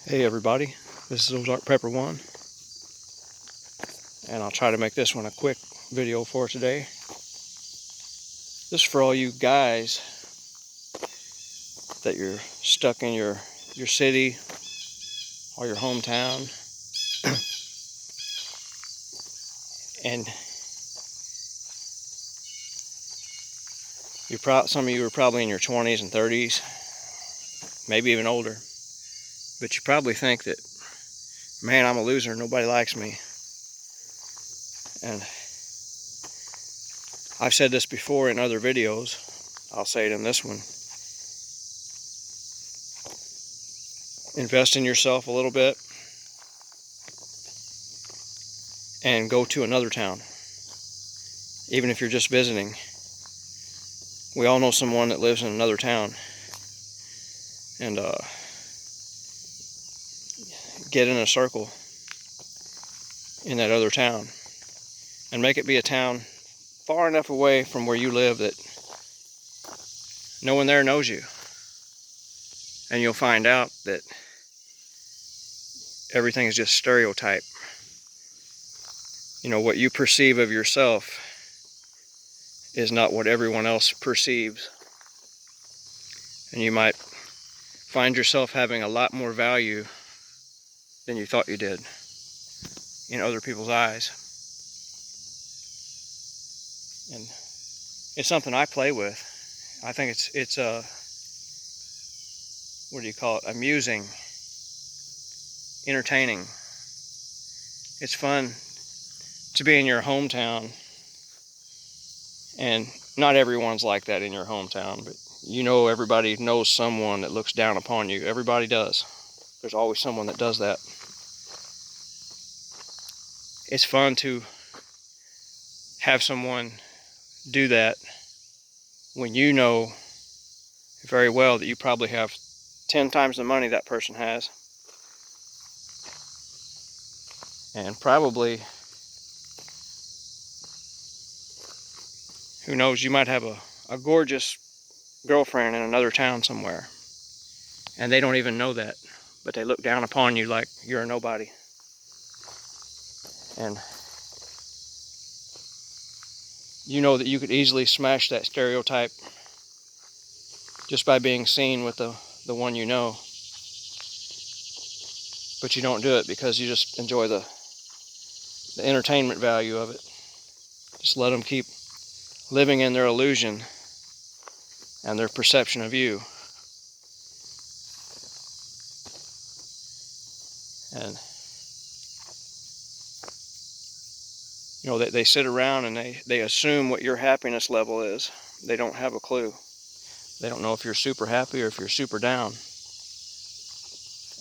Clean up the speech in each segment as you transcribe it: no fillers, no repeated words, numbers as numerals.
Hey everybody, this is Ozark Prepper 1, and I'll try to make this one a quick video for today. This is for all you guys that you're stuck in your city or your hometown, and some of you are probably in your 20s and 30s, maybe even older, but you probably think that, man, I'm a loser, nobody likes me. And I've said this before in other videos, I'll say it in this one. Invest in yourself a little bit and go to another town, even if you're just visiting. We all know someone that lives in another town, and get in a circle in that other town and make it be a town far enough away from where you live that no one there knows you, and you'll find out that everything is just stereotype. You know, what you perceive of yourself is not what everyone else perceives, and you might find yourself having a lot more value than you thought you did in other people's eyes. And it's something I play with. I think it's what do you call it? Amusing, entertaining. It's fun to be in your hometown, and not everyone's like that in your hometown, but you know, everybody knows someone that looks down upon you. Everybody does. There's always someone that does that. It's fun to have someone do that when you know very well that you probably have 10 times the money that person has, and probably, who knows, you might have a gorgeous girlfriend in another town somewhere, and they don't even know that, but they look down upon you like you're a nobody. And you know that you could easily smash that stereotype just by being seen with the one you know, but you don't do it because you just enjoy the entertainment value of it. Just let them keep living in their illusion and their perception of you. And you know, they sit around and they assume what your happiness level is. They don't have a clue. They don't know if you're super happy or if you're super down.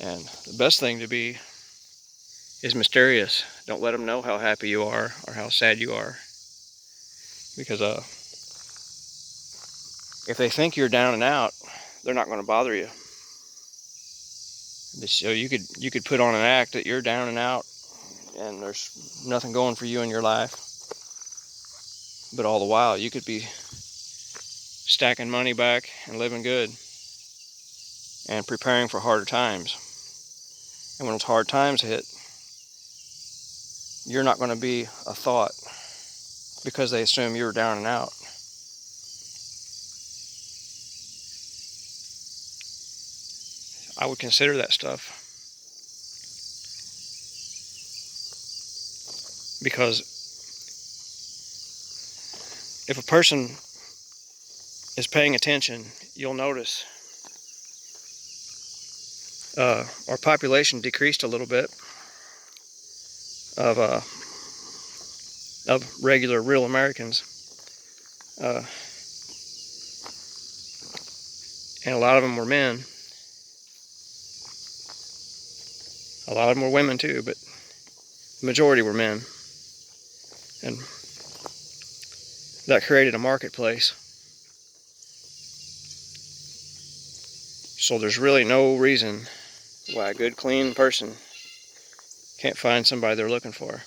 And the best thing to be is mysterious. Don't let them know how happy you are or how sad you are, because if they think you're down and out, they're not going to bother you. So you could put on an act that you're down and out and there's nothing going for you in your life, but all the while you could be stacking money back and living good and preparing for harder times. And when those hard times hit, you're not going to be a thought because they assume you're down and out. I would consider that stuff, because if a person is paying attention, you'll notice our population decreased a little bit of regular, real Americans, and a lot of them were men. A lot of them were women too, but the majority were men, and that created a marketplace. So there's really no reason why a good, clean person can't find somebody they're looking for,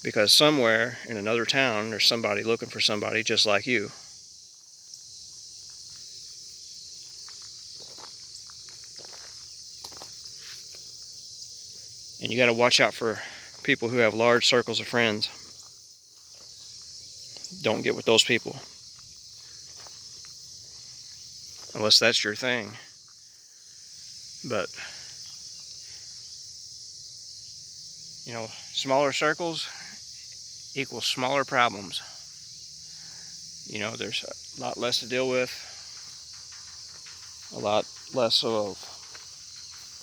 because somewhere in another town there's somebody looking for somebody just like you. And you got to watch out for people who have large circles of friends. Don't get with those people unless that's your thing. But you know, smaller circles equals smaller problems. You know, there's a lot less to deal with, a lot less of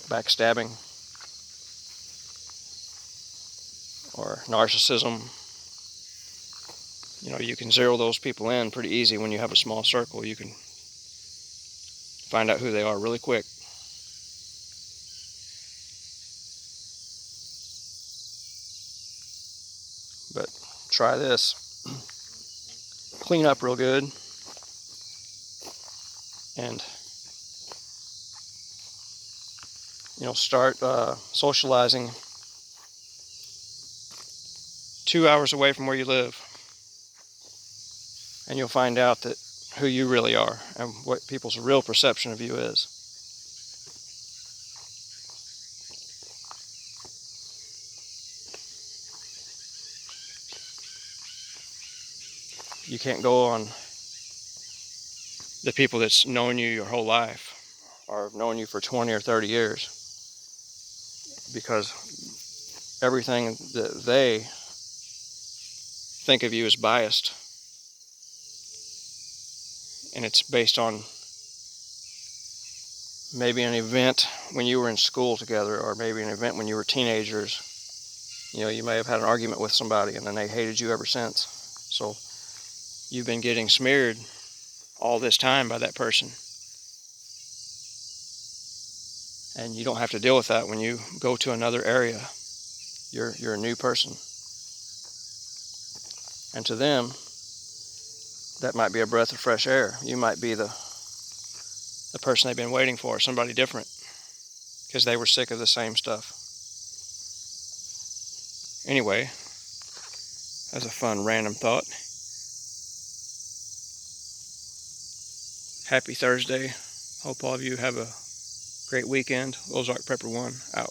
backstabbing or narcissism. You know, you can zero those people in pretty easy when you have a small circle. You can find out who they are really quick. But try this. Clean up real good. And, you know, start socializing 2 hours away from where you live. And you'll find out that who you really are and what people's real perception of you is. You can't go on the people that's known you your whole life or have known you for 20 or 30 years, because everything that they think of you is biased, and it's based on maybe an event when you were in school together, or maybe an event when you were teenagers. You know, you may have had an argument with somebody and then they hated you ever since. So you've been getting smeared all this time by that person. And you don't have to deal with that when you go to another area. You're a new person. And to them, that might be a breath of fresh air. You might be the person they've been waiting for, somebody different, because they were sick of the same stuff. Anyway, that's a fun random thought. Happy Thursday. Hope all of you have a great weekend. Ozark Prepper 1 out.